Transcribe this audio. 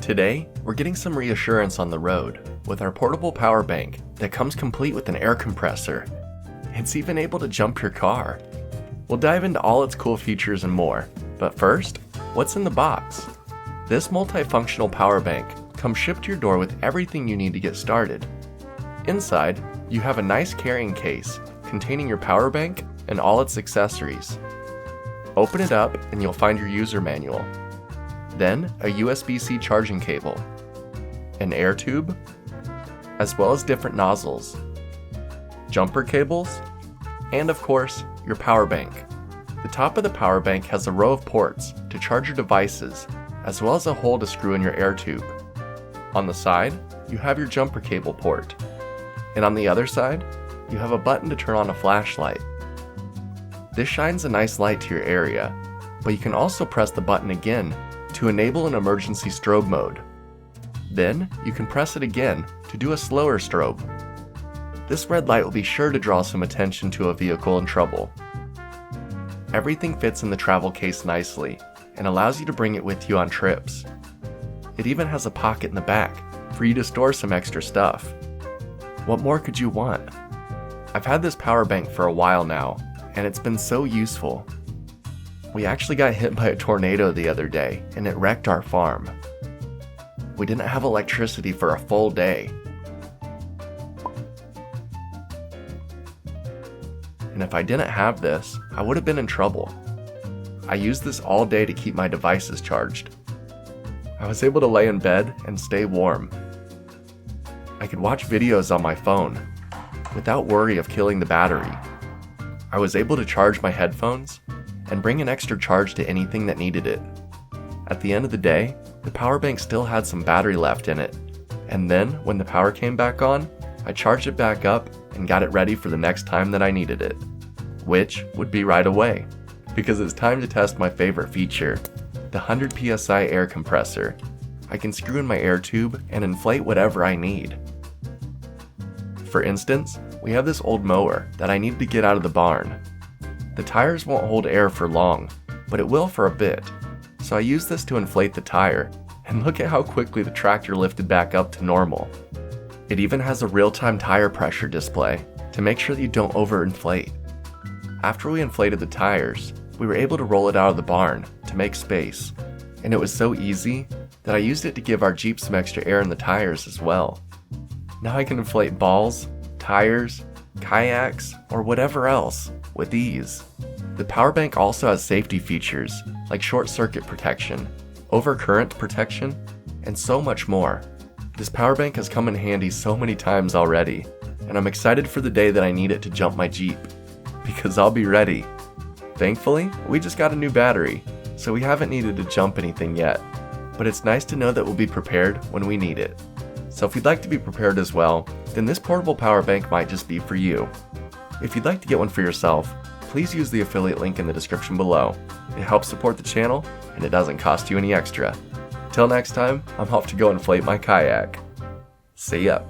Today, we're getting some reassurance on the road with our portable power bank that comes complete with an air compressor. It's even able to jump your car. We'll dive into all its cool features and more, but first, what's in the box? This multifunctional power bank comes shipped to your door with everything you need to get started. Inside, you have a nice carrying case containing your power bank and all its accessories. Open it up and you'll find your user manual. Then a USB-C charging cable, an air tube, as well as different nozzles, jumper cables, and of course, your power bank. The top of the power bank has a row of ports to charge your devices, as well as a hole to screw in your air tube. On the side, you have your jumper cable port, and on the other side, you have a button to turn on a flashlight. This shines a nice light to your area, but you can also press the button again to enable an emergency strobe mode. Then, you can press it again to do a slower strobe. This red light will be sure to draw some attention to a vehicle in trouble. Everything fits in the travel case nicely and allows you to bring it with you on trips. It even has a pocket in the back for you to store some extra stuff. What more could you want? I've had this power bank for a while now, and it's been so useful. We actually got hit by a tornado the other day, and it wrecked our farm. We didn't have electricity for a full day. And if I didn't have this, I would have been in trouble. I used this all day to keep my devices charged. I was able to lay in bed and stay warm. I could watch videos on my phone without worry of killing the battery. I was able to charge my headphones and bring an extra charge to anything that needed it. At the end of the day, the power bank still had some battery left in it, and then when the power came back on, I charged it back up and got it ready for the next time that I needed it, which would be right away, because it's time to test my favorite feature, the 100 PSI air compressor. I can screw in my air tube and inflate whatever I need. For instance, we have this old mower that I need to get out of the barn. The tires won't hold air for long, but it will for a bit. So I use this to inflate the tire, and look at how quickly the tractor lifted back up to normal. It even has a real-time tire pressure display to make sure that you don't overinflate. After we inflated the tires, we were able to roll it out of the barn to make space, and it was so easy that I used it to give our Jeep some extra air in the tires as well. Now I can inflate balls, tires, kayaks, or whatever else with ease. The power bank also has safety features like short circuit protection, overcurrent protection, and so much more. This power bank has come in handy so many times already, and I'm excited for the day that I need it to jump my Jeep, because I'll be ready. Thankfully, we just got a new battery, so we haven't needed to jump anything yet, but it's nice to know that we'll be prepared when we need it. So if you'd like to be prepared as well, then this portable power bank might just be for you. If you'd like to get one for yourself, please use the affiliate link in the description below. It helps support the channel, and it doesn't cost you any extra. Till next time, I'm off to go inflate my kayak. See ya.